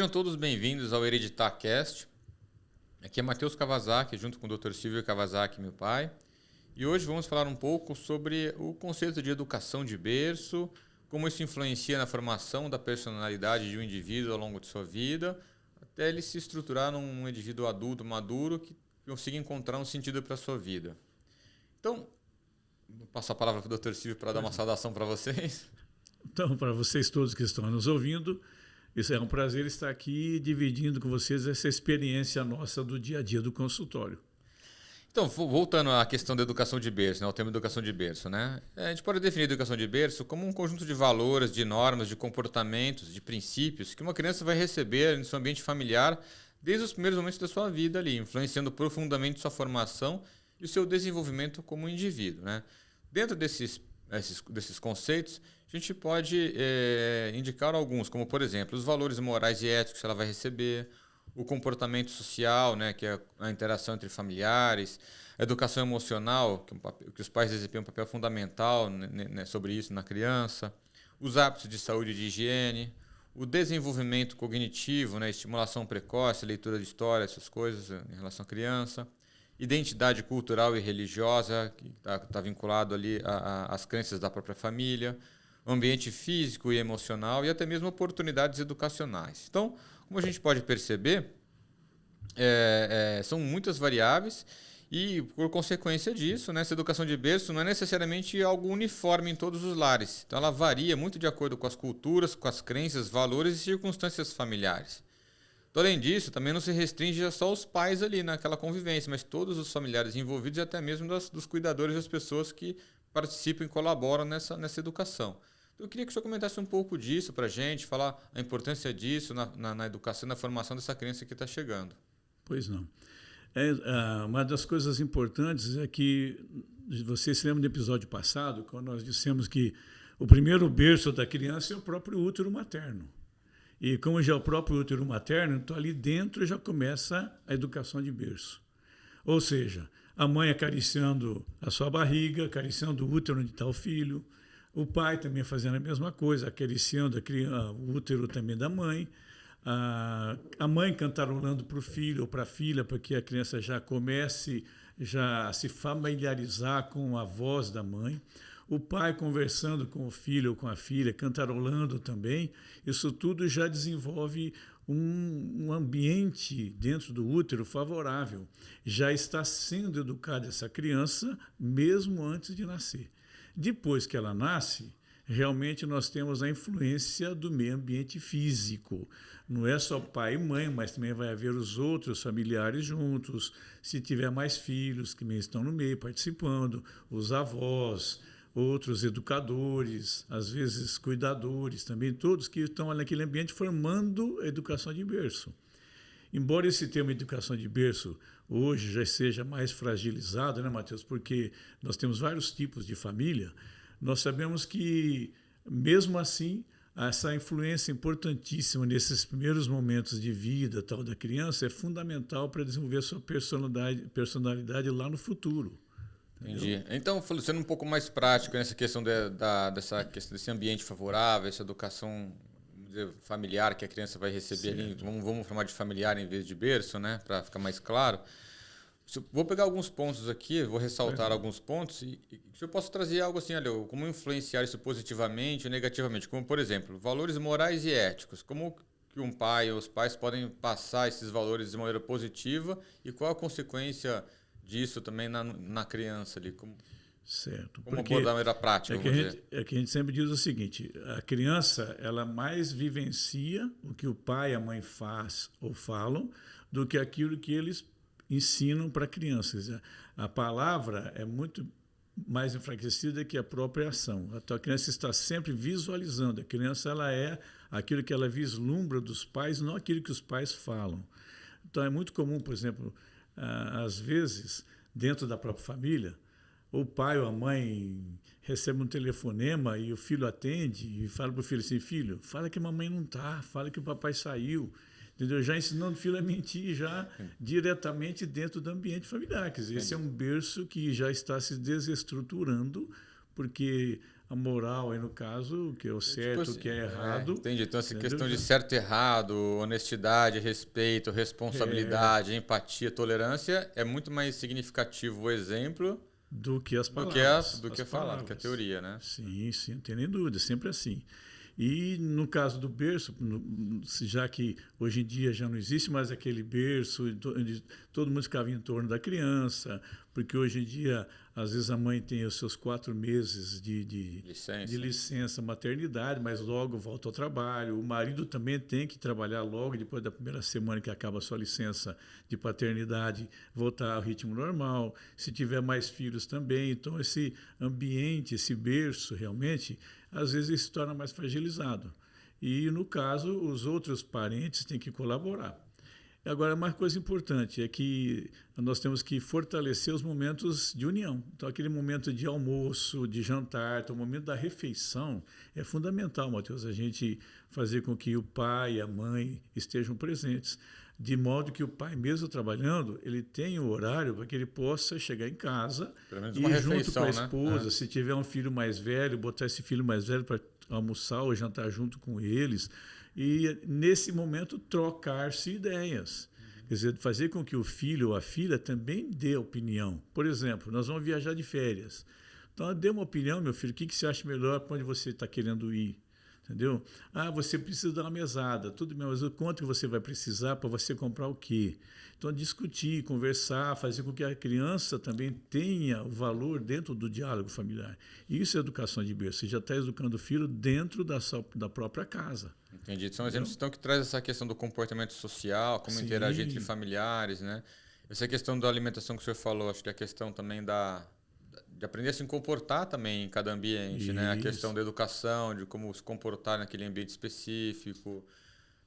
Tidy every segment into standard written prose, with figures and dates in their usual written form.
Sejam todos bem-vindos ao HereditárCast. Aqui é Matheus Kawasaki, junto com o Dr. Silvio Kawasaki, meu pai. E hoje vamos falar um pouco sobre o conceito de educação de berço, como isso influencia na formação da personalidade de um indivíduo ao longo de sua vida, até ele se estruturar num indivíduo adulto, maduro, que consiga encontrar um sentido para a sua vida. Então, vou passar a palavra para o Dr. Silvio para dar uma saudação para vocês. Então, para vocês todos que estão nos ouvindo, isso é um prazer estar aqui dividindo com vocês essa experiência nossa do dia a dia do consultório. Então, voltando à questão da educação de berço, né, o tema educação de berço, né? A gente pode definir a educação de berço como um conjunto de valores, de normas, de comportamentos, de princípios que uma criança vai receber no seu ambiente familiar desde os primeiros momentos da sua vida ali, influenciando profundamente sua formação e o seu desenvolvimento como indivíduo, né? Dentro desses conceitos, a gente pode indicar alguns, como, por exemplo, os valores morais e éticos que ela vai receber, o comportamento social, né, que é a interação entre familiares, a educação emocional, que os pais desempenham um papel fundamental, né, sobre isso na criança, os hábitos de saúde e de higiene, o desenvolvimento cognitivo, né, estimulação precoce, leitura de história, essas coisas em relação à criança, identidade cultural e religiosa, que está vinculado ali às crenças da própria família, ambiente físico e emocional e até mesmo oportunidades educacionais. Então, como a gente pode perceber, são muitas variáveis e, por consequência disso, né, essa educação de berço não é necessariamente algo uniforme em todos os lares. Então, ela varia muito de acordo com as culturas, com as crenças, valores e circunstâncias familiares. Então, além disso, também não se restringe só aos pais ali naquela convivência, mas todos os familiares envolvidos e até mesmo dos cuidadores das pessoas que participam e colaboram nessa educação. Então, eu queria que o senhor comentasse um pouco disso para a gente, falar a importância disso na educação, na formação dessa criança que está chegando. Pois não. Uma das coisas importantes é que você se lembra do episódio passado, quando nós dissemos que o primeiro berço da criança é o próprio útero materno. E como já é o próprio útero materno, então ali dentro já começa a educação de berço. Ou seja, a mãe acariciando a sua barriga, acariciando o útero onde está o filho, o pai também fazendo a mesma coisa, acariciando o útero também da mãe, a mãe cantarolando para o filho ou para a filha, para que a criança já comece a se familiarizar com a voz da mãe, o pai conversando com o filho ou com a filha, cantarolando também. Isso tudo já desenvolve um ambiente dentro do útero favorável. Já está sendo educada essa criança mesmo antes de nascer. Depois que ela nasce, realmente nós temos a influência do meio ambiente físico. Não é só pai e mãe, mas também vai haver os outros familiares juntos, se tiver mais filhos que também estão no meio participando, os avós, outros educadores, às vezes cuidadores também, todos que estão naquele ambiente formando a educação de berço. Embora esse termo educação de berço hoje já seja mais fragilizado, né, Matheus? Porque nós temos vários tipos de família, nós sabemos que, mesmo assim, essa influência importantíssima nesses primeiros momentos de vida tal da criança é fundamental para desenvolver a sua personalidade lá no futuro. Entendi. Então, sendo um pouco mais prático nessa questão desse ambiente favorável, essa educação familiar que a criança vai receber ali, vamos chamar de familiar em vez de berço, né, para ficar mais claro. Vou pegar alguns pontos aqui, vou ressaltar alguns pontos e se eu posso trazer algo assim, olha, como influenciar isso positivamente ou negativamente, como, por exemplo, valores morais e éticos, como que um pai ou os pais podem passar esses valores de maneira positiva e qual a consequência disso também na criança ali, Certo. Como abordar de maneira prática, é que a gente sempre diz o seguinte, a criança ela mais vivencia o que o pai e a mãe faz ou falam do que aquilo que eles ensinam para a criança. A palavra é muito mais enfraquecida que a própria ação. Então a criança está sempre visualizando, a criança ela é aquilo que ela vislumbra dos pais, não aquilo que os pais falam. Então é muito comum, por exemplo, às vezes, dentro da própria família, o pai ou a mãe recebe um telefonema e o filho atende e fala para o filho assim, filho, fala que a mamãe não está, fala que o papai saiu. Entendeu? Já ensinando o filho a mentir diretamente dentro do ambiente familiar. Quer dizer, esse é um berço que já está se desestruturando, porque a moral, aí no caso, o que é o certo, Tipo assim, o que é errado. entendi. Então, essa Entendeu? questão de certo e errado, honestidade, respeito, responsabilidade, empatia, tolerância, é muito mais significativo o exemplo Do que as do palavras. do que As falar, do que a palavras. teoria, né? Sim, sim, não tem nem dúvida, sempre assim. E no caso do berço, já que hoje em dia já não existe mais aquele berço onde todo mundo ficava em torno da criança, porque hoje em dia, às vezes a mãe tem os seus 4 meses de Licença. licença maternidade, mas logo volta ao trabalho. O marido também tem que trabalhar logo depois da primeira semana que acaba a sua licença de paternidade, voltar ao ritmo normal. Se tiver mais filhos também. Então, esse ambiente, esse berço, realmente, às vezes ele se torna mais fragilizado. E, no caso, os outros parentes têm que colaborar. Agora, uma coisa importante é que nós temos que fortalecer os momentos de união. Então, aquele momento de almoço, de jantar, então, o momento da refeição é fundamental, Matheus, a gente fazer com que o pai e a mãe estejam presentes, de modo que o pai, mesmo trabalhando, ele tenha o horário para que ele possa chegar em casa Pelo menos e uma ir junto com refeição, a né? esposa, se tiver um filho mais velho, botar esse filho mais velho para almoçar ou jantar junto com eles. E, nesse momento, trocar-se ideias. Quer dizer, fazer com que o filho ou a filha também dê opinião. Por exemplo, nós vamos viajar de férias. Então, dê uma opinião, meu filho, o que você acha melhor, para onde você está querendo ir? Entendeu? Ah, você precisa dar uma mesada. Tudo bem, mas o quanto que você vai precisar para você comprar o quê? Então, discutir, conversar, fazer com que a criança também tenha o valor dentro do diálogo familiar. Isso é educação de berço. Você já está educando o filho dentro da própria casa. Entendi. São exemplos então que traz essa questão do comportamento social, como interagir entre familiares, né? Essa questão da alimentação que o senhor falou, acho que a questão também de aprender a se comportar também em cada ambiente, né? A questão da educação, de como se comportar naquele ambiente específico.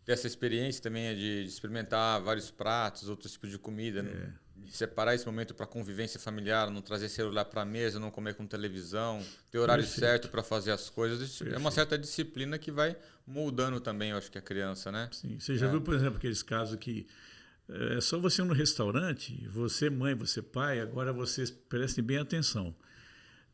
Ter essa experiência também de experimentar vários pratos, outros tipos de comida, de separar esse momento para convivência familiar, não trazer celular para a mesa, não comer com televisão, ter horário certo para fazer as coisas. Isso é uma certa disciplina que vai moldando também, eu acho que a criança, né? Sim. Você já viu, por exemplo, aqueles casos que é só você ir no restaurante, você mãe, você pai, agora vocês prestem bem atenção.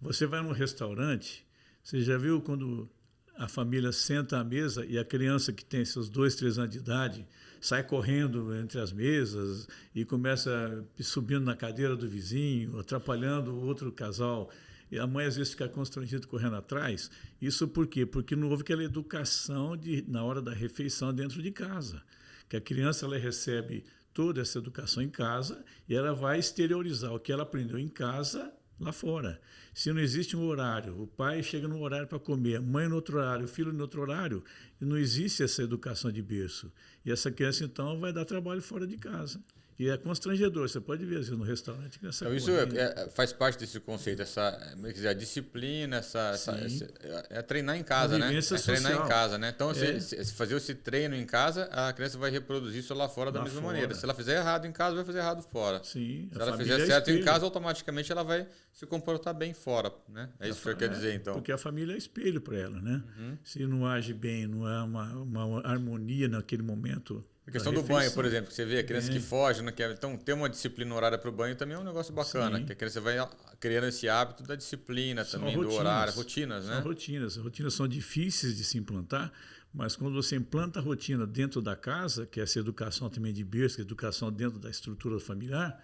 Você vai num restaurante, você já viu quando a família senta à mesa e a criança que tem seus 2, 3 anos de idade sai correndo entre as mesas e começa subindo na cadeira do vizinho, atrapalhando o outro casal. E a mãe às vezes fica constrangida correndo atrás. Isso por quê? Porque não houve aquela educação na hora da refeição dentro de casa. Que a criança ela recebe toda essa educação em casa e ela vai exteriorizar o que ela aprendeu em casa lá fora. Se não existe um horário, o pai chega no horário para comer, a mãe no outro horário, o filho no outro horário, e não existe essa educação de berço. E essa criança, então, vai dar trabalho fora de casa. E é constrangedor. Você pode ver, às vezes, no restaurante, criança Então, isso faz parte desse conceito, a disciplina, é treinar em casa, né? É treinar em casa, né? Então, se fazer esse treino em casa, a criança vai reproduzir isso lá fora da mesma maneira. Se ela fizer errado em casa, vai fazer errado fora. Sim, se ela fizer certo em casa, automaticamente ela vai se comportar bem fora, né? É isso que o senhor quer dizer, então. Porque a família é espelho para ela, né? Se não age bem, não há uma harmonia naquele momento. A questão do banho, por exemplo, que você vê a criança que foge, não quer. Então, ter uma disciplina horária para o banho também é um negócio bacana. Que a criança vai criando esse hábito da disciplina também, do horário, rotinas, né? São rotinas. As rotinas são difíceis de se implantar, mas quando você implanta a rotina dentro da casa, que é essa educação também de berço, que é educação dentro da estrutura familiar,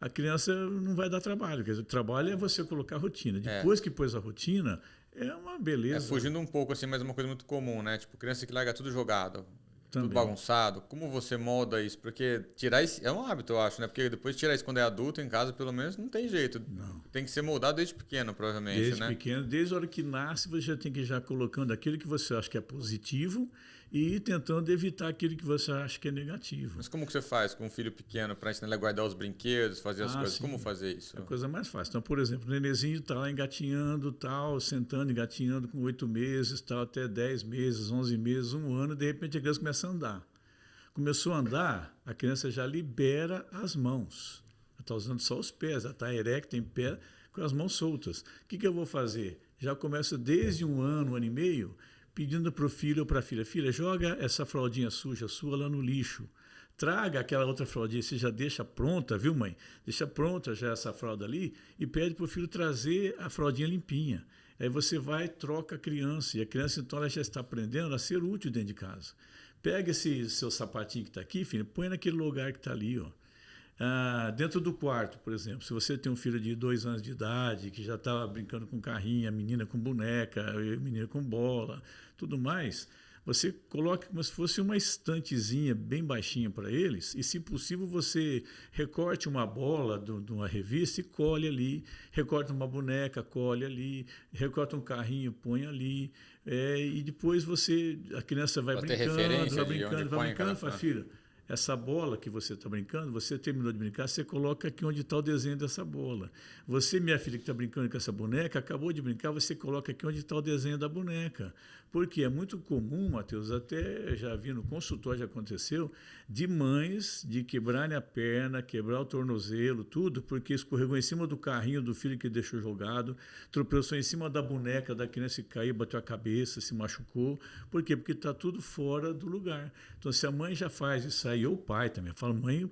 a criança não vai dar trabalho. Quer dizer, o trabalho é você colocar a rotina. Depois que pôs a rotina, é uma beleza. Fugindo um pouco, assim, mas é uma coisa muito comum, né? Tipo, criança que larga tudo jogado. Também. Tudo bagunçado. Como você molda isso? Porque tirar isso é um hábito, eu acho, né? Porque depois tirar isso quando é adulto em casa, pelo menos, não tem jeito. Não. Tem que ser moldado desde pequeno, provavelmente, desde pequeno, desde a hora que nasce, você já tem que ir já colocando aquilo que você acha que é positivo e ir tentando evitar aquilo que você acha que é negativo. Mas como que você faz com um filho pequeno para ensinar ele a guardar os brinquedos, fazer as coisas? Sim. Como fazer isso? É a coisa mais fácil. Então, por exemplo, o nenenzinho está lá engatinhando, tal, sentando, engatinhando com 8 meses, tal, até 10 meses, 11 meses, 1 ano, de repente a criança começa a andar. Começou a andar, a criança já libera as mãos. Ela está usando só os pés, ela está erecta em pé, com as mãos soltas. O que eu vou fazer? Já começo desde 1 ano, 1 ano e meio, pedindo para o filho ou para a filha, joga essa fraldinha suja sua lá no lixo. traga aquela outra fraldinha, você já deixa pronta, viu, mãe? Deixa pronta já essa fralda ali e pede para o filho trazer a fraldinha limpinha. Aí você vai, troca a criança, e a criança então ela já está aprendendo a ser útil dentro de casa. Pega esse seu sapatinho que está aqui, filho, põe naquele lugar que está ali, ó. Dentro do quarto, por exemplo, se você tem um filho de 2 anos de idade, que já está brincando com carrinho, a menina com boneca, a menina com bola, tudo mais, você coloca como se fosse uma estantezinha bem baixinha para eles e, se possível, você recorte uma bola de uma revista e colhe ali, recorta uma boneca, colhe ali, recorta um carrinho, põe ali, e depois a criança vai brincando, fala, filho, essa bola que você está brincando, você terminou de brincar, você coloca aqui onde está o desenho dessa bola. Você, minha filha, que está brincando com essa boneca, acabou de brincar, você coloca aqui onde está o desenho da boneca. Porque é muito comum, Matheus, até já vi no consultório, já aconteceu, de mães de quebrarem a perna, quebrar o tornozelo, tudo, porque escorregou em cima do carrinho do filho que deixou jogado, tropeçou em cima da boneca da criança e caiu, bateu a cabeça, se machucou. Por quê? Porque está tudo fora do lugar. Então, se a mãe já faz isso aí, ou o pai também, eu falo mãe,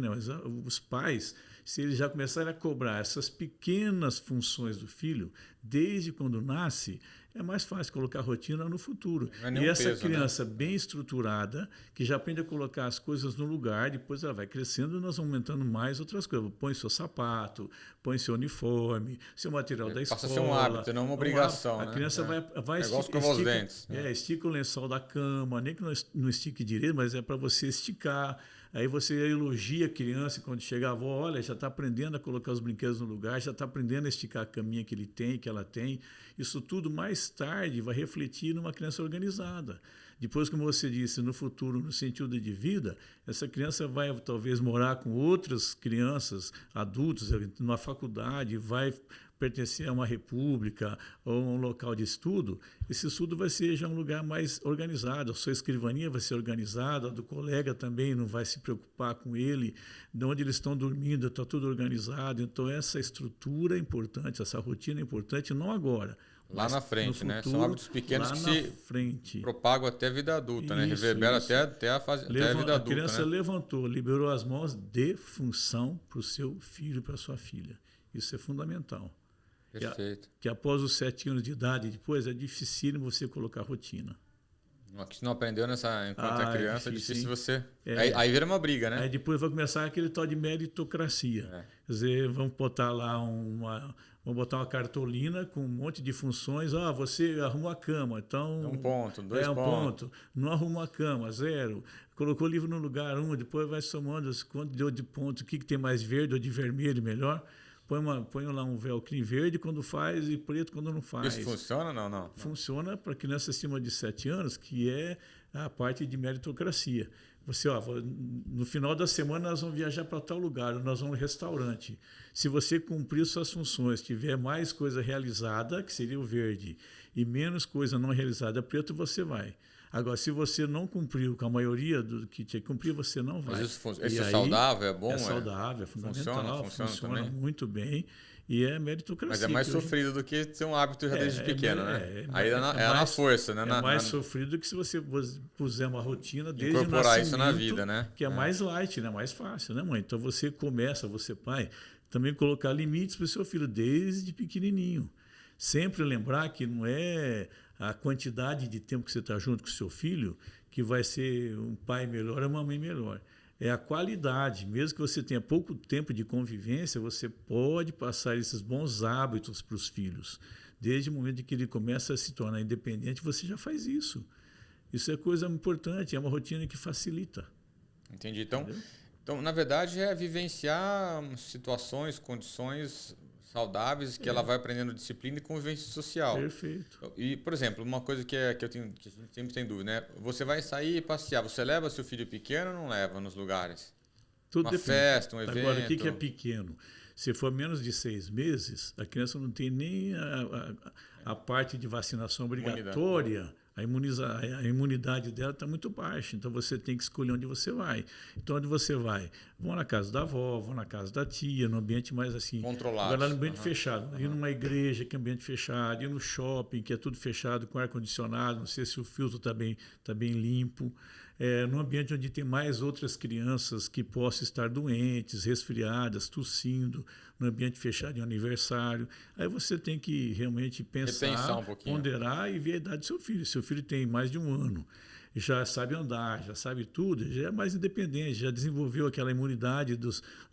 mas os pais, se eles já começarem a cobrar essas pequenas funções do filho, desde quando nasce, é mais fácil colocar rotina no futuro. E essa peso, criança bem estruturada, que já aprende a colocar as coisas no lugar, depois ela vai crescendo e nós vamos aumentando mais outras coisas. Põe seu sapato, põe seu uniforme, seu material da escola. Passa a ser um hábito, não uma obrigação. A criança vai escovar os dentes. Estica o lençol da cama, nem que não estique direito, mas é para você esticar. Aí você elogia a criança quando chega a avó, olha, já está aprendendo a colocar os brinquedos no lugar, já está aprendendo a esticar a caminha que ele tem, que ela tem. Isso tudo mais tarde vai refletir numa criança organizada. Depois, como você disse, no futuro, no sentido de vida, essa criança vai talvez morar com outras crianças, adultos, numa faculdade, vai pertencer a uma república ou a um local de estudo. Esse estudo vai ser já um lugar mais organizado, a sua escrivaninha vai ser organizada, a do colega também não vai se preocupar com ele, de onde eles estão dormindo, está tudo organizado. Então, essa estrutura é importante, essa rotina é importante, não agora. Lá na frente, futuro, né? São hábitos pequenos que se propagam até a vida adulta, né? Reverberam até a fase, até a vida adulta. A criança levantou, liberou as mãos de função para o seu filho e para a sua filha. Isso é fundamental. Perfeito. Que após os 7 anos de idade, depois é dificílimo você colocar rotina. Se não aprendeu enquanto é criança, é difícil você... Aí vira uma briga, né? Aí depois vai começar aquele tal de meritocracia. Quer dizer, vamos botar lá vamos botar uma cartolina com um monte de funções. Você arrumou a cama, então... 1 ponto, 2 pontos. Não arrumou a cama, 0. Colocou o livro no lugar 1, depois vai somando quanto deu de ponto, o que tem mais verde ou de vermelho melhor. Põe lá um velcro verde quando faz e preto quando não faz. Isso funciona ou não? Funciona para criança acima de 7 anos, que é a parte de meritocracia. Você, no final da semana nós vamos viajar para tal lugar, nós vamos no restaurante. Se você cumprir suas funções, tiver mais coisa realizada, que seria o verde, e menos coisa não realizada, preto, você vai. Agora, se você não cumpriu com a maioria do que tinha que cumprir, você não vai. Mas isso é saudável, é bom? É saudável, é fundamental, funciona muito bem e é meritocracia. Mas é mais sofrido do que ser um hábito já desde pequeno, né? Aí é na força, né? É mais sofrido do que se você puser uma rotina desde o incorporar isso na vida, né? Que é mais light, né? Mais fácil, né, mãe? Então você pai, também colocar limites para o seu filho desde pequenininho. Sempre lembrar que não é a quantidade de tempo que você está junto com o seu filho que vai ser um pai melhor ou uma mãe melhor. É a qualidade. Mesmo que você tenha pouco tempo de convivência, você pode passar esses bons hábitos para os filhos. Desde o momento em que ele começa a se tornar independente, você já faz isso. Isso é coisa importante, é uma rotina que facilita. Entendi. Então, na verdade, é vivenciar situações, condições saudáveis que ela vai aprendendo disciplina e convivência social. Perfeito. E, por exemplo, uma coisa que a gente sempre tem dúvida, né? Você vai sair e passear, você leva seu filho pequeno ou não leva nos lugares? Tudo uma festa, um evento. Agora, o que é pequeno? Se for menos de 6 meses, a criança não tem nem a parte de vacinação obrigatória. A imunidade dela está muito baixa, então você tem que escolher onde você vai. Então, onde você vai? Vão na casa da avó, vão na casa da tia, no ambiente mais assim... controlado. Agora, no ambiente fechado. Ir numa igreja, que é ambiente fechado. Ir no shopping, que é tudo fechado, com ar-condicionado. Não sei se o filtro está bem limpo. num ambiente onde tem mais outras crianças que possam estar doentes, resfriadas, tossindo, no ambiente fechado em aniversário. Aí você tem que realmente pensar, um pouquinho. ponderar e ver a idade do seu filho. Seu filho tem mais de 1 ano, já sabe andar, já sabe tudo, já é mais independente, já desenvolveu aquela imunidade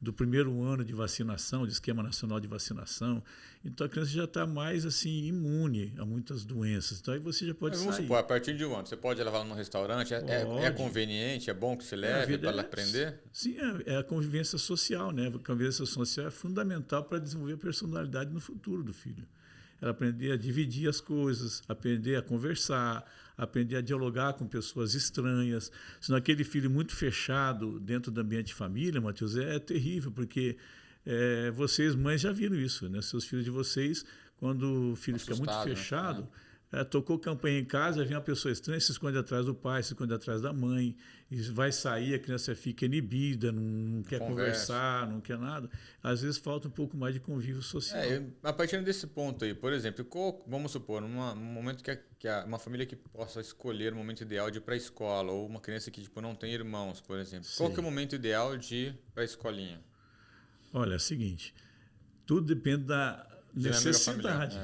do primeiro ano de vacinação, de esquema nacional de vacinação. Então a criança já está mais assim imune a muitas doenças. Então aí você já pode Vamos sair. supor, a partir de um ano, você pode levar num restaurante? É conveniente, é bom que você leve para ela aprender? Sim, é a convivência social, né? A convivência social é fundamental para desenvolver a personalidade no futuro do filho. Ela aprender a dividir as coisas, aprender a conversar, aprender a dialogar com pessoas estranhas. Senão aquele filho muito fechado dentro do ambiente de família, Matheus, é terrível, porque vocês, mães, já viram isso, né? Seus filhos de vocês, quando o filho fica muito fechado, tocou campanha em casa, vem uma pessoa estranha, se esconde atrás do pai, se esconde atrás da mãe, e vai sair, a criança fica inibida, não quer conversar, não quer nada. Às vezes falta um pouco mais de convívio social. A partir desse ponto aí, por exemplo, vamos supor, num momento que uma família que possa escolher o momento ideal de ir para a escola, ou uma criança que não tem irmãos, por exemplo. Sim. Qual que é o momento ideal de ir para a escolinha? Olha, é o seguinte, tudo depende da necessidade.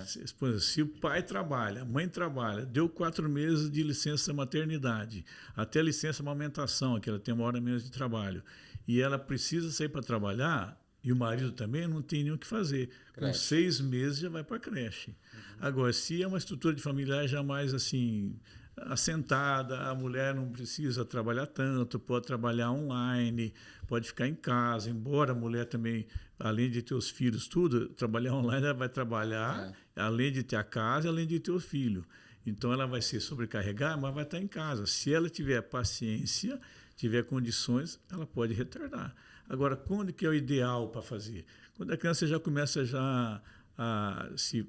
Se o pai trabalha, a mãe trabalha, deu 4 meses de licença maternidade, até licença amamentação, que ela tem 1 hora menos de trabalho, e ela precisa sair para trabalhar, e o marido também não tem nem o que fazer. Com 6 meses já vai para a creche. Agora, se é uma estrutura de familiar já mais assim assentada, a mulher não precisa trabalhar tanto, pode trabalhar online, pode ficar em casa, embora a mulher também, além de ter os filhos, tudo, trabalhar online, ela vai trabalhar, além de ter a casa, além de ter o filho. Então ela vai se sobrecarregar, mas vai estar em casa. Se ela tiver paciência, tiver condições, ela pode retardar. Agora, quando que é o ideal para fazer? Quando a criança já começa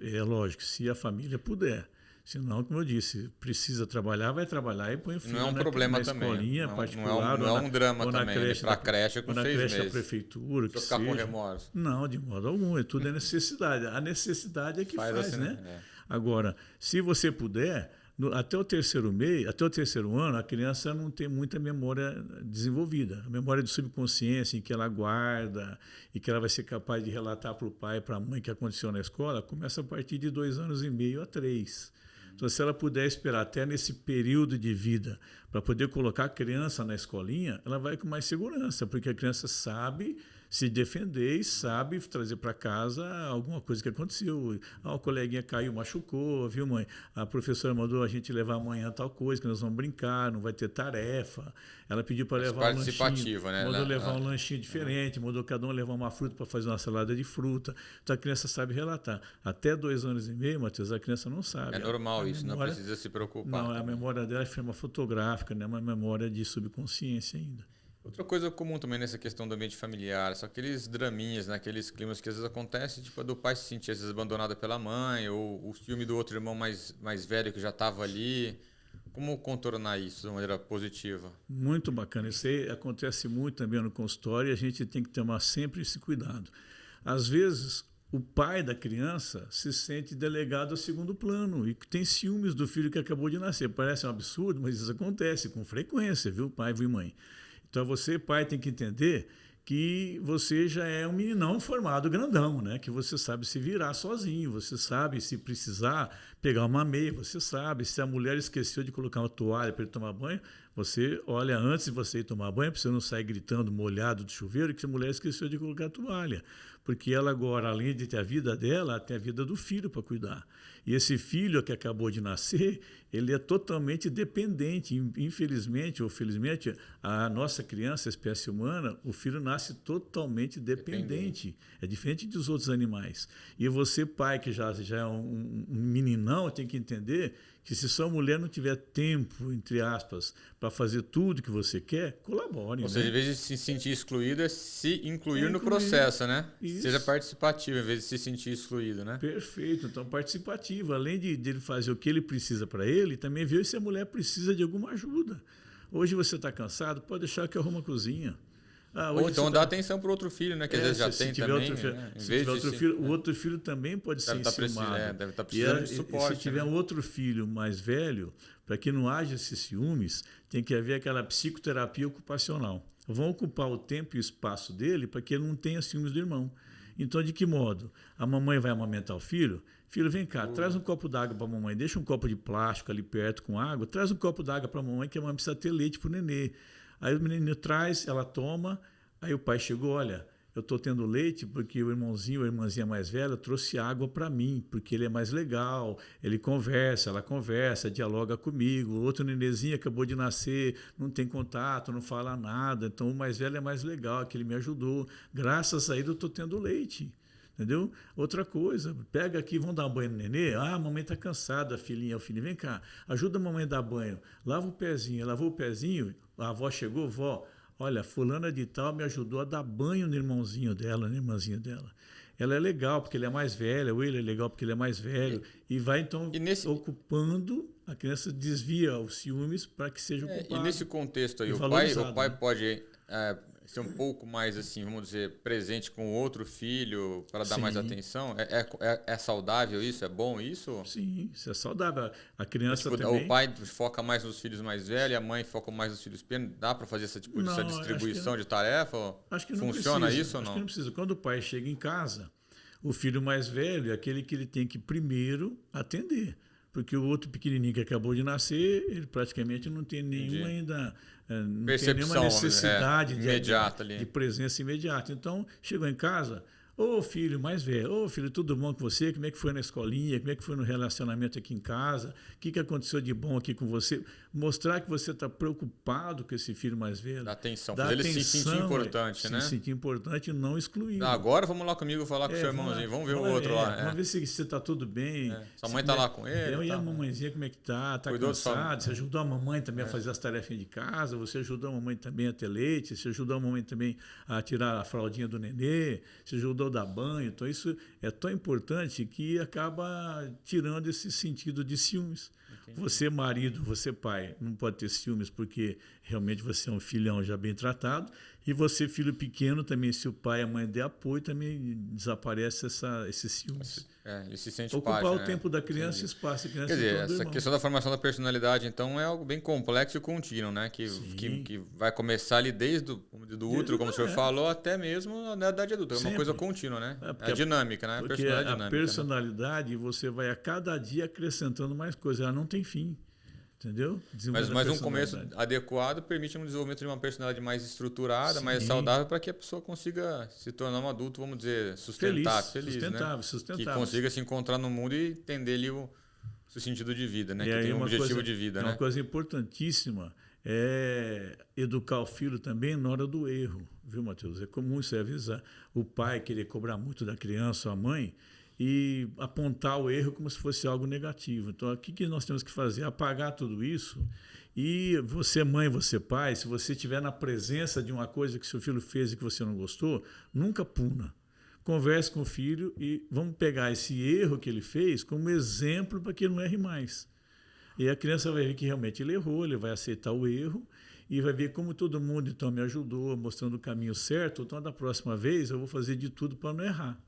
é lógico, se a família puder. Senão, como eu disse, precisa trabalhar, vai trabalhar e põe o filho não é um problema na escolinha também. particular. Não é um drama também, creche, para a creche com 6 meses. Na creche da prefeitura, que ficar com remorso. Não, de modo algum. Tudo é necessidade. A necessidade é que faz assim, né? Agora, se você puder, até o terceiro ano, a criança não tem muita memória desenvolvida. A memória de subconsciência, em que ela guarda e que ela vai ser capaz de relatar para o pai e para a mãe o que aconteceu na escola, começa a partir de 2 anos e meio a 3. Então, se ela puder esperar até nesse período de vida para poder colocar a criança na escolinha, ela vai com mais segurança, porque a criança sabe se defender e sabe trazer para casa alguma coisa que aconteceu. O coleguinha caiu, machucou, viu, mãe? A professora mandou a gente levar amanhã tal coisa, que nós vamos brincar, não vai ter tarefa. Ela pediu para levar um lanchinho, né? Mandou levar um lanchinho diferente, mandou cada um levar uma fruta para fazer uma salada de fruta. Então a criança sabe relatar. Até 2 anos e meio, Matheus, a criança não sabe. É normal isso, não precisa se preocupar. Não, a memória dela é forma fotográfica, não é uma memória de subconsciência ainda. Outra coisa comum também nessa questão do ambiente familiar, são aqueles draminhas, né? Aqueles climas que às vezes acontecem, tipo do pai se sentir às vezes abandonado pela mãe, ou o ciúme do outro irmão mais velho que já estava ali. Como contornar isso de uma maneira positiva? Muito bacana. Isso aí acontece muito também no consultório e a gente tem que tomar sempre esse cuidado. Às vezes, o pai da criança se sente delegado a segundo plano e tem ciúmes do filho que acabou de nascer. Parece um absurdo, mas isso acontece com frequência, viu, pai, viu, mãe? Então, você, pai, tem que entender que você já é um meninão formado grandão, né? Que você sabe se virar sozinho, você sabe se precisar pegar uma meia, você sabe se a mulher esqueceu de colocar uma toalha para ele tomar banho, você olha antes de você ir tomar banho, para você não sair gritando molhado do chuveiro que a mulher esqueceu de colocar a toalha. Porque ela agora, além de ter a vida dela, ela tem a vida do filho para cuidar. E esse filho que acabou de nascer, ele é totalmente dependente. Infelizmente ou felizmente, a nossa criança, a espécie humana, o filho nasce totalmente dependente. É diferente dos outros animais. E você, pai, que já é um meninão, tem que entender que se sua mulher não tiver tempo, entre aspas, para fazer tudo que você quer, colabore. Ou seja, em vez de se sentir excluído, é se incluir no processo, né? Isso. Seja participativo, em vez de se sentir excluído, né? Perfeito. Então, participativo. Além de ele fazer o que ele precisa para ele, também ver se a mulher precisa de alguma ajuda. Hoje você está cansado, pode deixar que eu arrumo a cozinha. Ou então dá atenção para o outro filho, né? Que às vezes já tem também. Se tiver outro filho, o outro filho também pode ser enciumado. Deve estar precisando de suporte. E se tiver um outro filho mais velho, para que não haja esses ciúmes, tem que haver aquela psicoterapia ocupacional. Vão ocupar o tempo e o espaço dele para que ele não tenha ciúmes do irmão. Então, de que modo? A mamãe vai amamentar o filho? Filho, vem cá, traz um copo d'água para a mamãe, deixa um copo de plástico ali perto com água, traz um copo d'água para a mamãe, que a mamãe precisa ter leite para o nenê. Aí o menino traz, ela toma, aí o pai chegou, olha, eu estou tendo leite porque o irmãozinho ou a irmãzinha mais velha trouxe água para mim, porque ele é mais legal, ele conversa, ela conversa, dialoga comigo, o outro nenezinho acabou de nascer, não tem contato, não fala nada, então o mais velho é mais legal, que ele me ajudou, graças a ele eu estou tendo leite. Entendeu? Outra coisa, pega aqui, vamos dar um banho no nenê. Ah, a mamãe está cansada, filhinha. O filho, vem cá, ajuda a mamãe a dar banho. Lava o pezinho. Lavou o pezinho, a avó chegou, vó, olha, fulana de tal me ajudou a dar banho no irmãozinho dela, na irmãzinha dela. Ela é legal porque ele é mais velha, ou ele é legal porque ele é mais velho. E vai, então, ocupando, a criança desvia os ciúmes para que seja ocupado. E nesse contexto aí, o pai pode... ser um pouco mais, assim, vamos dizer, presente com o outro filho para dar mais atenção? É saudável isso? É bom isso? Sim, isso é saudável. A criança também... O pai foca mais nos filhos mais velhos, a mãe foca mais nos filhos pequenos. Dá para fazer essa distribuição de tarefa? Acho que não funciona precisa. Isso ou não? Acho que não precisa. Quando o pai chega em casa, o filho mais velho é aquele que ele tem que primeiro atender. Porque o outro pequenininho que acabou de nascer, ele praticamente não tem nenhuma ainda... Não tem nenhuma necessidade de presença imediata. Então, chegou em casa, ô filho mais velho, ô filho, tudo bom com você? Como é que foi na escolinha? Como é que foi no relacionamento aqui em casa? O que aconteceu de bom aqui com você? Mostrar que você está preocupado com esse filho mais velho. Dá atenção, fazer ele se sentir importante, né? Se sentir importante e não excluir. Agora vamos lá comigo falar com o seu irmãozinho, vamos ver o outro lá. Vamos ver se você está tudo bem. Sua mãe está lá com ele. E a mamãezinha, como é que está? Está cansado? Você ajudou a mamãe também a fazer as tarefinhas de casa? Você ajudou a mamãe também a ter leite? Você ajudou a mamãe também a tirar a fraldinha do nenê? Você ajudou a dar banho? Então isso é tão importante que acaba tirando esse sentido de ciúmes. Entendi. Você, marido, você, pai, não pode ter ciúmes porque realmente você é um filhão já bem tratado. E você, filho pequeno, também, se o pai e a mãe der apoio, também desaparece esse ciúmes. Ele se sente ocupar parte, o tempo da criança e espaço. Quer dizer, essa questão da formação da personalidade, então, é algo bem complexo e contínuo, né? Que vai começar ali desde do útero, como o senhor falou, até mesmo na idade adulta. É uma coisa contínua, né? É dinâmica, né? Porque a personalidade, você vai a cada dia acrescentando mais coisas. Ela não tem fim. Entendeu? Mas um começo adequado permite um desenvolvimento de uma personalidade mais estruturada, mais saudável, para que a pessoa consiga se tornar um adulto, vamos dizer, feliz, né? Que consiga se encontrar no mundo e entender ali o seu sentido de vida, né? Que tem um objetivo de vida, né? Uma coisa importantíssima é educar o filho também na hora do erro, viu, Matheus? É comum você avisar o pai querer cobrar muito da criança ou a mãe e apontar o erro como se fosse algo negativo. Então, o que nós temos que fazer? Apagar tudo isso e você, mãe, você, pai, se você estiver na presença de uma coisa que seu filho fez e que você não gostou, nunca puna. Converse com o filho e vamos pegar esse erro que ele fez como exemplo para que ele não erre mais. E a criança vai ver que realmente ele errou, ele vai aceitar o erro e vai ver como todo mundo então me ajudou, mostrando o caminho certo. Então, da próxima vez, eu vou fazer de tudo para não errar.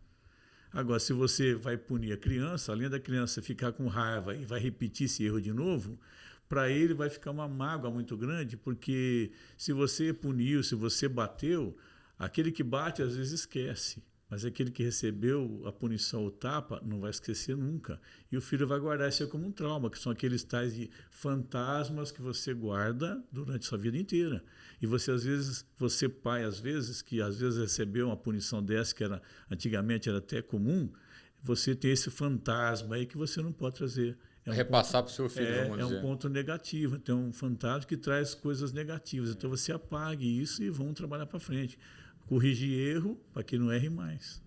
Agora, se você vai punir a criança, além da criança ficar com raiva e vai repetir esse erro de novo, para ele vai ficar uma mágoa muito grande, porque se você puniu, se você bateu, aquele que bate às vezes esquece, mas aquele que recebeu a punição ou tapa não vai esquecer nunca. E o filho vai guardar isso como um trauma, que são aqueles tais de fantasmas que você guarda durante a sua vida inteira. E você, às vezes, você pai, que às vezes recebeu uma punição dessa, que antigamente era até comum, você tem esse fantasma aí que você não pode trazer. Repassar para o seu filho, vamos dizer. É um ponto negativo, tem um fantasma que traz coisas negativas. Então você apague isso e vamos trabalhar para frente. Corrigir erro para que não erre mais.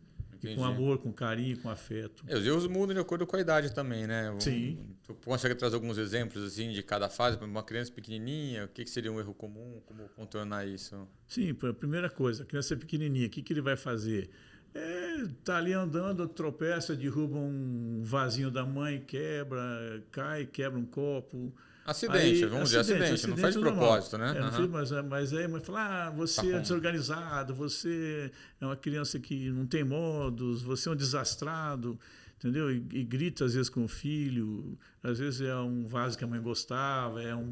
Com amor, com carinho, com afeto. Os erros mudam de acordo com a idade também, né? Sim. Tu consegue trazer alguns exemplos assim, de cada fase? Para uma criança pequenininha, o que seria um erro comum? Como contornar isso? Sim, a primeira coisa, a criança pequenininha, o que ele vai fazer? Tá ali andando, tropeça, derruba um vasinho da mãe, quebra, cai, quebra um copo. Acidente, vamos dizer acidente, não faz de propósito, né? Não fiz, mas aí a mãe fala, você é desorganizado, você é uma criança que não tem modos, você é um desastrado, entendeu? E grita às vezes com o filho, às vezes é um vaso que a mãe gostava, é um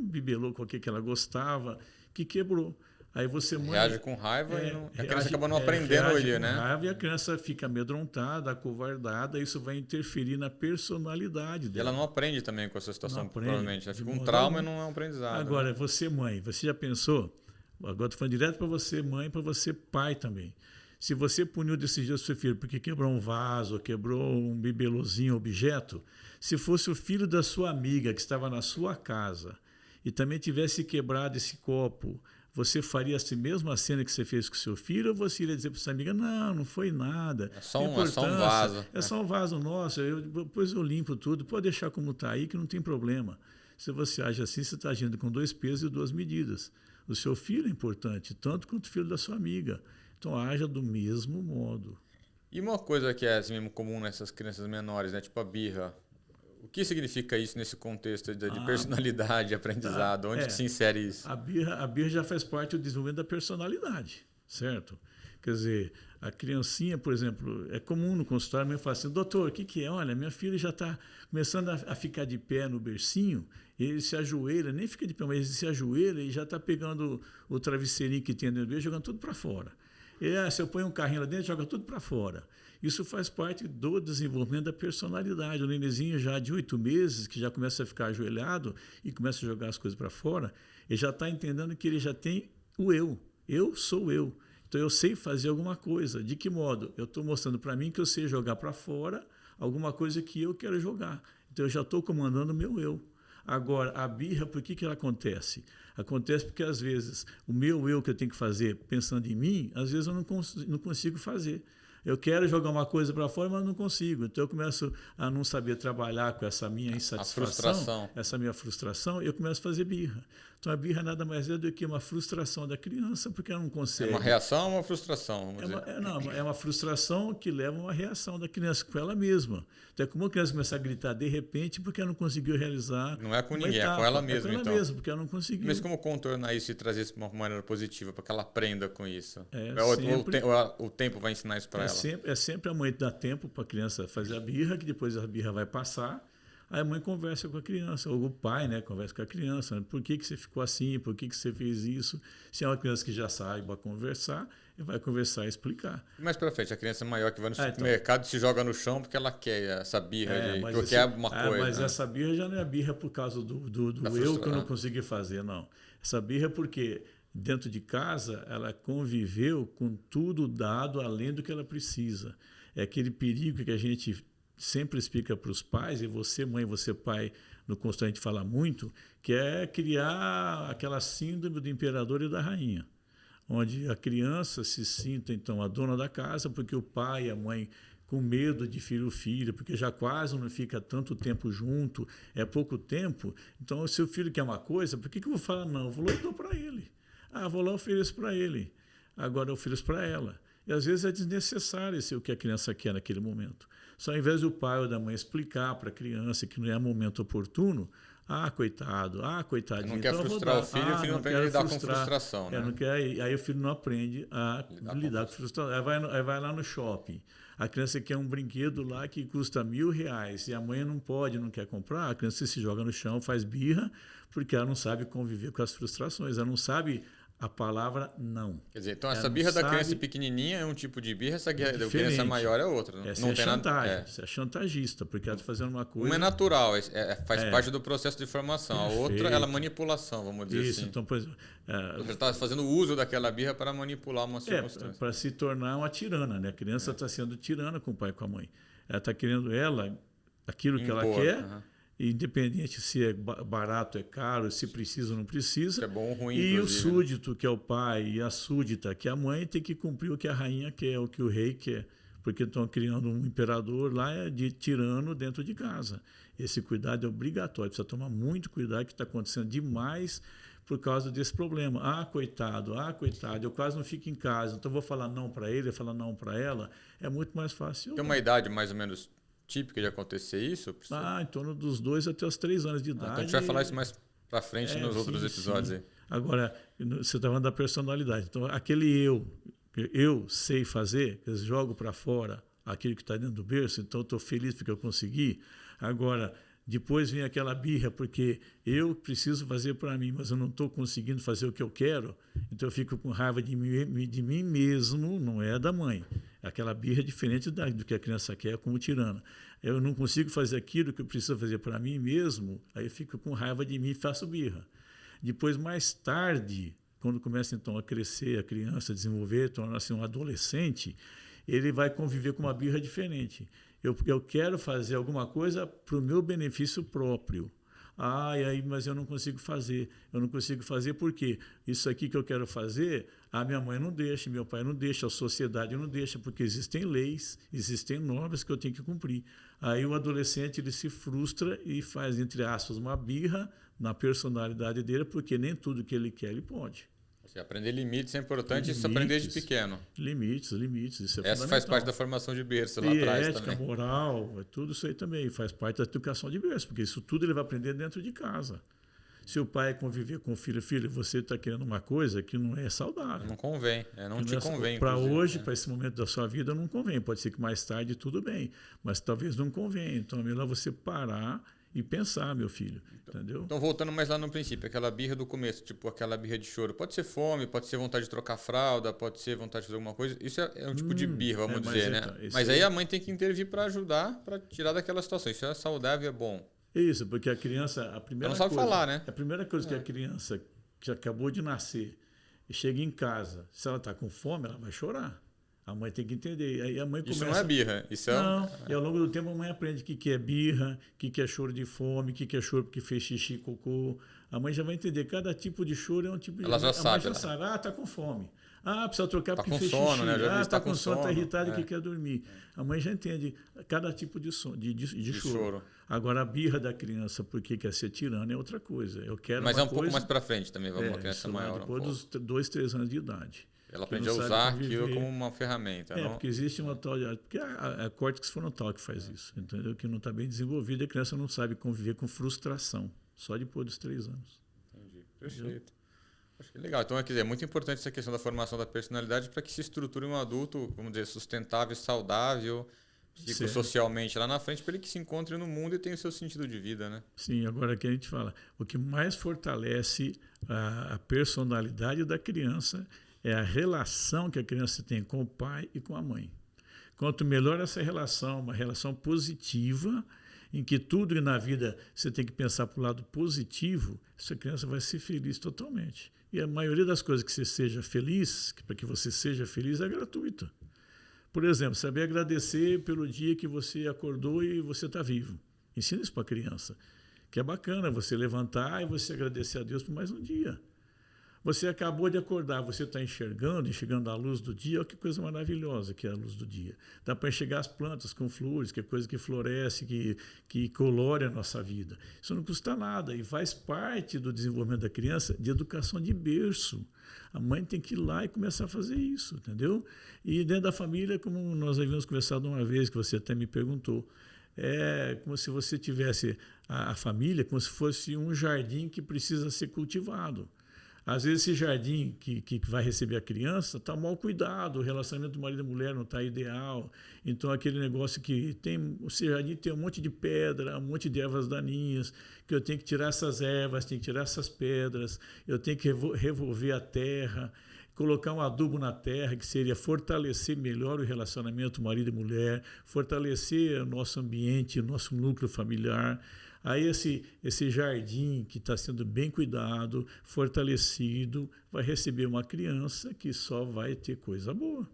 bibelô qualquer que ela gostava, que quebrou. Aí você reage com raiva e a criança acaba não aprendendo ali, né? Raiva e a criança fica amedrontada, acovardada, isso vai interferir na personalidade dela. E ela não aprende também com essa situação, provavelmente. Fica um trauma e não é um aprendizado. Agora, você mãe, você já pensou? Agora estou falando direto para você mãe e para você pai também. Se você puniu desse jeito o seu filho porque quebrou um vaso, quebrou um bibelôzinho, objeto, se fosse o filho da sua amiga que estava na sua casa e também tivesse quebrado esse copo, você faria essa mesma cena que você fez com o seu filho, ou você iria dizer para sua amiga, não foi nada. É só um vaso. É só um vaso nosso, depois eu limpo tudo, pode deixar como está aí que não tem problema. Se você age assim, você está agindo com 2 pesos e 2 medidas. O seu filho é importante, tanto quanto o filho da sua amiga. Então, haja do mesmo modo. E uma coisa que é assim, mesmo comum nessas crianças menores, né? Tipo a birra. O que significa isso nesse contexto de personalidade, aprendizado? Onde que se insere isso? A birra já faz parte do desenvolvimento da personalidade, certo? Quer dizer, a criancinha, por exemplo, é comum no consultório, a mãe fala assim, doutor, o que é? Olha, minha filha já está começando a ficar de pé no bercinho, ele se ajoelha, nem fica de pé, mas ele se ajoelha e já está pegando o travesseirinho que tem dentro do berço, jogando tudo para fora. E se eu ponho um carrinho lá dentro, joga tudo para fora. Isso faz parte do desenvolvimento da personalidade. O nenenzinho já de 8 meses, que já começa a ficar ajoelhado e começa a jogar as coisas para fora, ele já está entendendo que ele já tem o eu. Eu sou eu. Então eu sei fazer alguma coisa. De que modo? Eu estou mostrando para mim que eu sei jogar para fora alguma coisa que eu quero jogar. Então eu já estou comandando o meu eu. Agora, a birra, por que ela acontece? Acontece porque, às vezes, o meu eu que eu tenho que fazer pensando em mim, às vezes eu não consigo fazer. Eu quero jogar uma coisa para fora, mas não consigo. Então eu começo a não saber trabalhar com essa minha insatisfação, essa minha frustração, e eu começo a fazer birra. Então a birra nada mais é do que uma frustração da criança, porque ela não consegue. É uma reação ou uma frustração? Vamos dizer. É uma frustração que leva a uma reação da criança com ela mesma. Então é como a criança começa a gritar de repente porque ela não conseguiu realizar. Não é com ninguém, é com ela mesma. É com ela mesma, porque ela não conseguiu. Mas como contornar isso e trazer isso de uma maneira positiva, para que ela aprenda com isso? O tempo vai ensinar isso para ela? É sempre a mãe dar tempo para a criança fazer a birra, que depois a birra vai passar. Aí a mãe conversa com a criança, ou o pai, né, conversa com a criança. Né? Por que você ficou assim? Por que você fez isso? Se é uma criança que já saiba conversar, ele vai conversar e explicar. Mais para frente, a criança maior que vai no supermercado e se joga no chão porque ela quer essa birra, porque é uma coisa. Mas essa birra já não é birra por causa do eu que eu não consegui fazer, não. Essa birra é porque dentro de casa ela conviveu com tudo dado além do que ela precisa. É aquele perigo que a gente sempre explica para os pais, e você mãe, você pai, no consultório a gente fala muito, que é criar aquela síndrome do imperador e da rainha, onde a criança se sinta então a dona da casa, porque o pai e a mãe com medo de ferir o filho, porque já quase não fica tanto tempo junto, é pouco tempo, então se o filho quer uma coisa, por que eu vou falar não? Eu vou lá e dou para ele. Vou lá e ofereço para ele, agora eu ofereço para ela. E às vezes é desnecessário o que a criança quer naquele momento. Só ao invés do pai ou da mãe explicar para a criança que não é momento oportuno, coitado, coitadinho. Não quer frustrar o filho, o filho não aprende a lidar com frustração. Né? Aí o filho não aprende a lidar com frustração. Aí vai lá no shopping. A criança quer um brinquedo lá que custa R$1.000 e a mãe não pode, não quer comprar, a criança se joga no chão, faz birra, porque ela não sabe conviver com as frustrações, ela não sabe a palavra não. Quer dizer, então essa birra da criança pequenininha é um tipo de birra, essa da criança maior é outra. Essa não é chantagem, essa é chantagista, porque ela está fazendo uma coisa... Uma é natural, faz parte do processo de formação. Perfeito. A outra é a manipulação, vamos dizer assim. Então, por exemplo... Você está fazendo uso daquela birra para manipular uma circunstância. Para se tornar uma tirana, né? A criança está sendo tirana com o pai e com a mãe. Ela está querendo aquilo que ela quer... Independente se é barato, é caro, se precisa ou não precisa. Que é bom ou ruim, e o súdito, que é o pai, e a súdita, que é a mãe, tem que cumprir o que a rainha quer, o que o rei quer. Porque estão criando um imperador lá de tirano dentro de casa. Esse cuidado é obrigatório, precisa tomar muito cuidado, que está acontecendo demais por causa desse problema. Coitado, eu quase não fico em casa, então vou falar não para ele, falar não para ela. É muito mais fácil. Tem uma idade mais ou menos típica de acontecer isso? Em torno dos 2 até os 3 anos de idade. Então a gente vai falar isso mais para frente nos outros episódios aí. Agora, você está falando da personalidade. Então, aquele eu sei fazer, eu jogo para fora aquilo que está dentro do berço, então estou feliz porque eu consegui. Agora, depois vem aquela birra, porque eu preciso fazer para mim, mas eu não estou conseguindo fazer o que eu quero, então eu fico com raiva de mim mesmo, não é da mãe. Aquela birra é diferente do que a criança quer como tirana. Eu não consigo fazer aquilo que eu preciso fazer para mim mesmo, aí eu fico com raiva de mim e faço birra. Depois, mais tarde, quando começa então a crescer, a criança, a desenvolver, torna-se um adolescente, ele vai conviver com uma birra diferente. Eu quero fazer alguma coisa para o meu benefício próprio. Mas eu não consigo fazer. Eu não consigo fazer porque isso aqui que eu quero fazer, a minha mãe não deixa, meu pai não deixa, a sociedade não deixa, porque existem leis, existem normas que eu tenho que cumprir. Aí o adolescente ele se frustra e faz, entre aspas, uma birra na personalidade dele, porque nem tudo que ele quer ele pode. Você aprender limites é importante, isso aprender de pequeno. Limites, isso é Essa faz parte da formação de berço lá atrás ética, também. Moral, tudo isso aí também faz parte da educação de berço, porque isso tudo ele vai aprender dentro de casa. Se o pai conviver com o filho, você está querendo uma coisa que não é saudável. Não convém, não te convém. Para hoje, para esse momento da sua vida, não convém. Pode ser que mais tarde tudo bem, mas talvez não convenha. Então é melhor você parar e pensar, meu filho, entendeu? Então, voltando mais lá no princípio, aquela birra do começo, tipo aquela birra de choro. Pode ser fome, pode ser vontade de trocar fralda, pode ser vontade de fazer alguma coisa. Isso é um tipo de birra, vamos dizer, né? Mas aí a mãe tem que intervir para ajudar, para tirar daquela situação. Isso é saudável, é bom. Isso, porque a criança, a primeira ela não sabe falar, né? A primeira coisa que a criança que acabou de nascer e chega em casa, se ela está com fome, ela vai chorar. A mãe tem que entender. Aí a mãe começa... Isso não é birra. Isso não. E ao longo do tempo a mãe aprende o que é birra, o que é choro de fome, o que é choro porque fez xixi e cocô. A mãe já vai entender. Cada tipo de choro é um tipo de... Ela já sabe. A mãe já sabe. Está com fome. Precisa trocar porque com fez sono, xixi. Né? Está com sono, está irritado e que quer dormir. A mãe já entende cada tipo de choro. Agora, a birra da criança porque quer ser tirana é outra coisa. Eu quero Mas é um pouco mais para frente também, vamos uma criança maior. Depois dos 2, 3 anos de idade. Ela aprende a usar aquilo como uma ferramenta. Não? Porque existe uma tal... Porque a córtex frontal que faz isso, entendeu? Que não está bem desenvolvida e a criança não sabe conviver com frustração, só depois dos 3 anos. Entendi. Perfeito. Acho que é legal. Então, é muito importante essa questão da formação da personalidade para que se estruture um adulto, vamos dizer, sustentável, saudável, psicossocialmente lá na frente, para ele que se encontre no mundo e tenha o seu sentido de vida, né? Sim, agora que a gente fala, o que mais fortalece a personalidade da criança é a relação que a criança tem com o pai e com a mãe. Quanto melhor essa relação, uma relação positiva, em que tudo na vida você tem que pensar para o lado positivo, essa criança vai ser feliz totalmente. E a maioria das coisas que você seja feliz, para que você seja feliz, é gratuita. Por exemplo, saber agradecer pelo dia que você acordou e você está vivo. Ensina isso para a criança. Que é bacana você levantar e você agradecer a Deus por mais um dia. Você acabou de acordar, você está enxergando a luz do dia, olha que coisa maravilhosa que é a luz do dia. Dá para enxergar as plantas com flores, que é coisa que floresce, que colore a nossa vida. Isso não custa nada e faz parte do desenvolvimento da criança de educação de berço. A mãe tem que ir lá e começar a fazer isso, entendeu? E dentro da família, como nós havíamos conversado uma vez, que você até me perguntou, é como se você tivesse a família como se fosse um jardim que precisa ser cultivado. Às vezes esse jardim que vai receber a criança está mal cuidado, o relacionamento do marido e mulher não está ideal. Então aquele negócio que tem, esse jardim tem um monte de pedra, um monte de ervas daninhas, que eu tenho que tirar essas ervas, tenho que tirar essas pedras, eu tenho que revolver a terra, colocar um adubo na terra, que seria fortalecer melhor o relacionamento marido e mulher, fortalecer o nosso ambiente, o nosso núcleo familiar. Aí esse jardim que está sendo bem cuidado, fortalecido, vai receber uma criança que só vai ter coisa boa,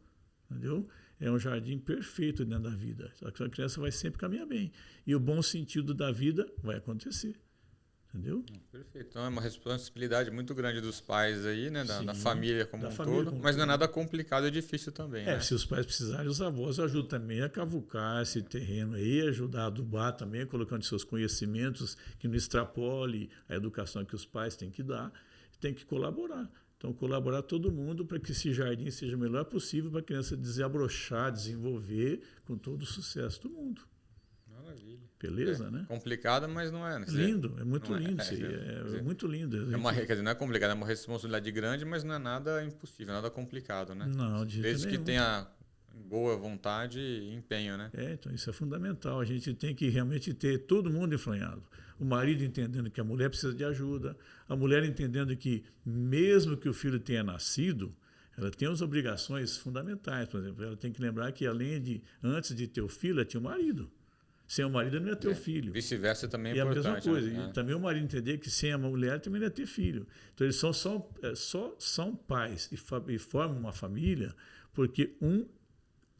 entendeu? É um jardim perfeito dentro da vida. A criança vai sempre caminhar bem. E o bom sentido da vida vai acontecer. Entendeu? Perfeito. Então é uma responsabilidade muito grande dos pais aí, né? Da família como um todo. Como mas não é nada complicado e difícil também. Né? Se os pais precisarem, os avós ajudam também a cavucar esse terreno aí, ajudar a adubar também, colocando seus conhecimentos que não extrapole a educação que os pais têm que dar, tem que colaborar. Então, colaborar todo mundo para que esse jardim seja o melhor possível para a criança desabrochar, desenvolver com todo o sucesso do mundo. Maravilha. Beleza, né? Complicado, mas não é. Né? Lindo, é muito lindo isso aí. É muito lindo. quer dizer, não é complicado, é uma responsabilidade grande, mas não é nada impossível, nada complicado, né? Não, de jeito Desde que nenhum. tenha boa vontade e empenho, né? Então isso é fundamental. A gente tem que realmente ter todo mundo enfronhado. O marido entendendo que a mulher precisa de ajuda, a mulher entendendo que mesmo que o filho tenha nascido, ela tem as obrigações fundamentais. Por exemplo, ela tem que lembrar que antes de ter o filho, ela tinha o marido. Sem o marido não ia ter o filho. Vice-versa também é e importante. E a mesma coisa. Né? E também o marido entender que sem a mulher também não ia ter filho. Então eles são pais e formam uma família porque um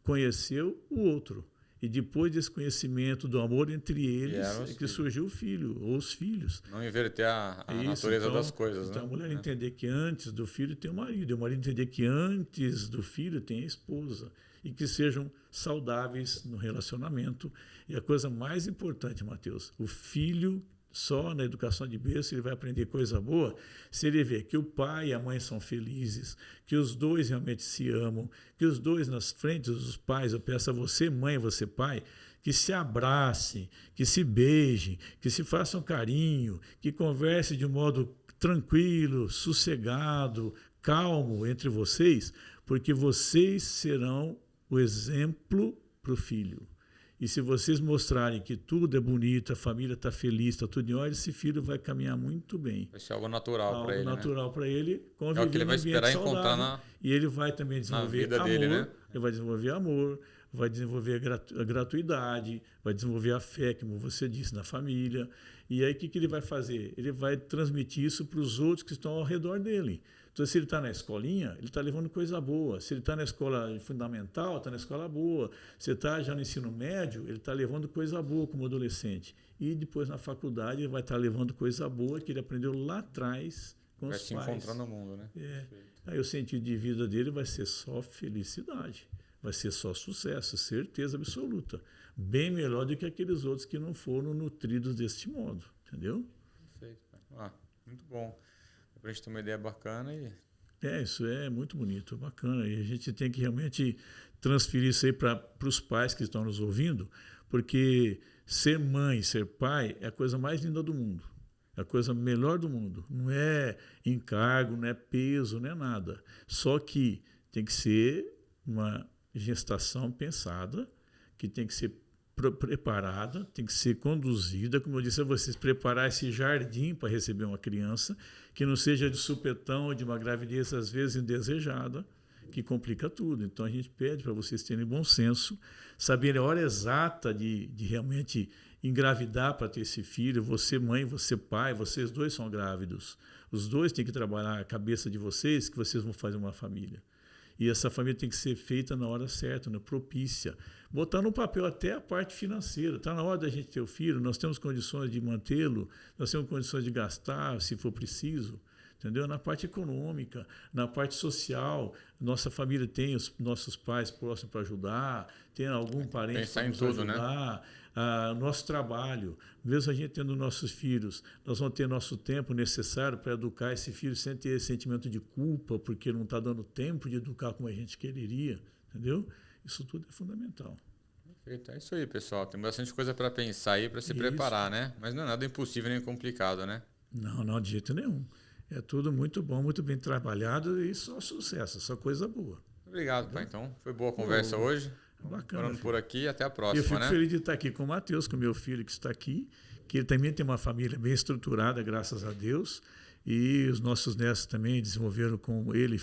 conheceu o outro. E depois desse conhecimento do amor entre eles é que surgiu o filho, ou os filhos. Não inverter a natureza das coisas. Então né? a mulher entender que antes do filho tem o marido, e o marido entender que antes do filho tem a esposa. E que sejam saudáveis no relacionamento. E a coisa mais importante, Mateus, o filho, só na educação de berço, ele vai aprender coisa boa se ele vê que o pai e a mãe são felizes, que os dois realmente se amam, que os dois nas frentes dos pais, eu peço a você, mãe, você, pai, que se abracem, que se beijem, que se façam carinho, que conversem de um modo tranquilo, sossegado, calmo entre vocês, porque vocês serão o exemplo para o filho. E se vocês mostrarem que tudo é bonito, a família está feliz, está tudo em ordem, esse filho vai caminhar muito bem. Vai ser algo natural para ele. Algo natural para ele, conviver é o que ele vai esperar encontrar e ele vai também desenvolver amor, dele, né? Ele vai desenvolver amor, vai desenvolver a gratuidade, vai desenvolver a fé, como você disse, na família. E aí o que ele vai fazer? Ele vai transmitir isso para os outros que estão ao redor dele. Então, se ele está na escolinha, ele está levando coisa boa. Se ele está na escola fundamental, está na escola boa. Se está já no ensino médio, ele está levando coisa boa como adolescente. E depois na faculdade ele vai estar levando coisa boa que ele aprendeu lá atrás com os pais. Vai se encontrar no mundo, né? Aí o sentido de vida dele vai ser só felicidade. Vai ser só sucesso, certeza absoluta. Bem melhor do que aqueles outros que não foram nutridos deste modo. Entendeu? Perfeito. Muito bom. Para a gente ter uma ideia bacana. Isso é muito bonito, bacana. E a gente tem que realmente transferir isso aí para os pais que estão nos ouvindo, porque ser mãe, ser pai é a coisa mais linda do mundo. É a coisa melhor do mundo. Não é encargo, não é peso, não é nada. Só que tem que ser uma gestação pensada, que tem que ser preparada, tem que ser conduzida, como eu disse a vocês, preparar esse jardim para receber uma criança, que não seja de supetão ou de uma gravidez, às vezes, indesejada, que complica tudo. Então, a gente pede para vocês terem bom senso, saberem a hora exata de realmente engravidar para ter esse filho. Você, mãe, você, pai, vocês dois são grávidos. Os dois têm que trabalhar a cabeça de vocês, que vocês vão fazer uma família. E essa família tem que ser feita na hora certa, propícia. Botar no papel até a parte financeira. Está na hora da gente ter o filho, nós temos condições de mantê-lo, nós temos condições de gastar, se for preciso. Entendeu? Na parte econômica, na parte social, nossa família tem os nossos pais próximos para ajudar, tem algum parente para nos ajudar. Né? Nosso trabalho, mesmo a gente tendo nossos filhos, nós vamos ter nosso tempo necessário para educar esse filho sem ter esse sentimento de culpa, porque não está dando tempo de educar como a gente quereria, entendeu? Isso tudo é fundamental. Perfeito, é isso aí, pessoal. Tem bastante coisa para pensar aí, para se preparar, né? Mas não é nada impossível nem complicado, né? Não, de jeito nenhum. É tudo muito bom, muito bem trabalhado e só sucesso, só coisa boa. Obrigado, pai. Então, foi boa a conversa hoje. Bacana. Parando por aqui e até a próxima, eu fico né? feliz de estar aqui com o Matheus, com o meu filho que está aqui, que ele também tem uma família bem estruturada, graças a Deus. E os nossos netos também desenvolveram com ele,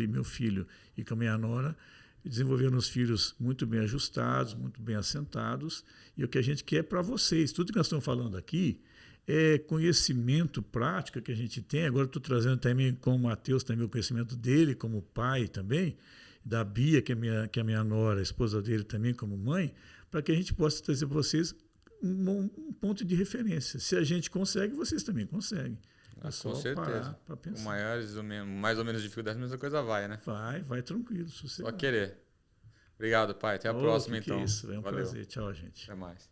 meu filho, e com a minha nora, desenvolveram os filhos muito bem ajustados, muito bem assentados. E o que a gente quer para vocês, tudo que nós estamos falando aqui, é conhecimento prático que a gente tem. Agora estou trazendo também com o Matheus também o conhecimento dele como pai também, da Bia, que é minha nora, a esposa dele também como mãe, para que a gente possa trazer para vocês um ponto de referência. Se a gente consegue, vocês também conseguem. Com certeza. Com mais ou menos dificuldades, mas a coisa vai, né? Vai tranquilo. Só querer. Obrigado, pai. Até a próxima, então. Isso, é um prazer. Tchau, gente. Até mais.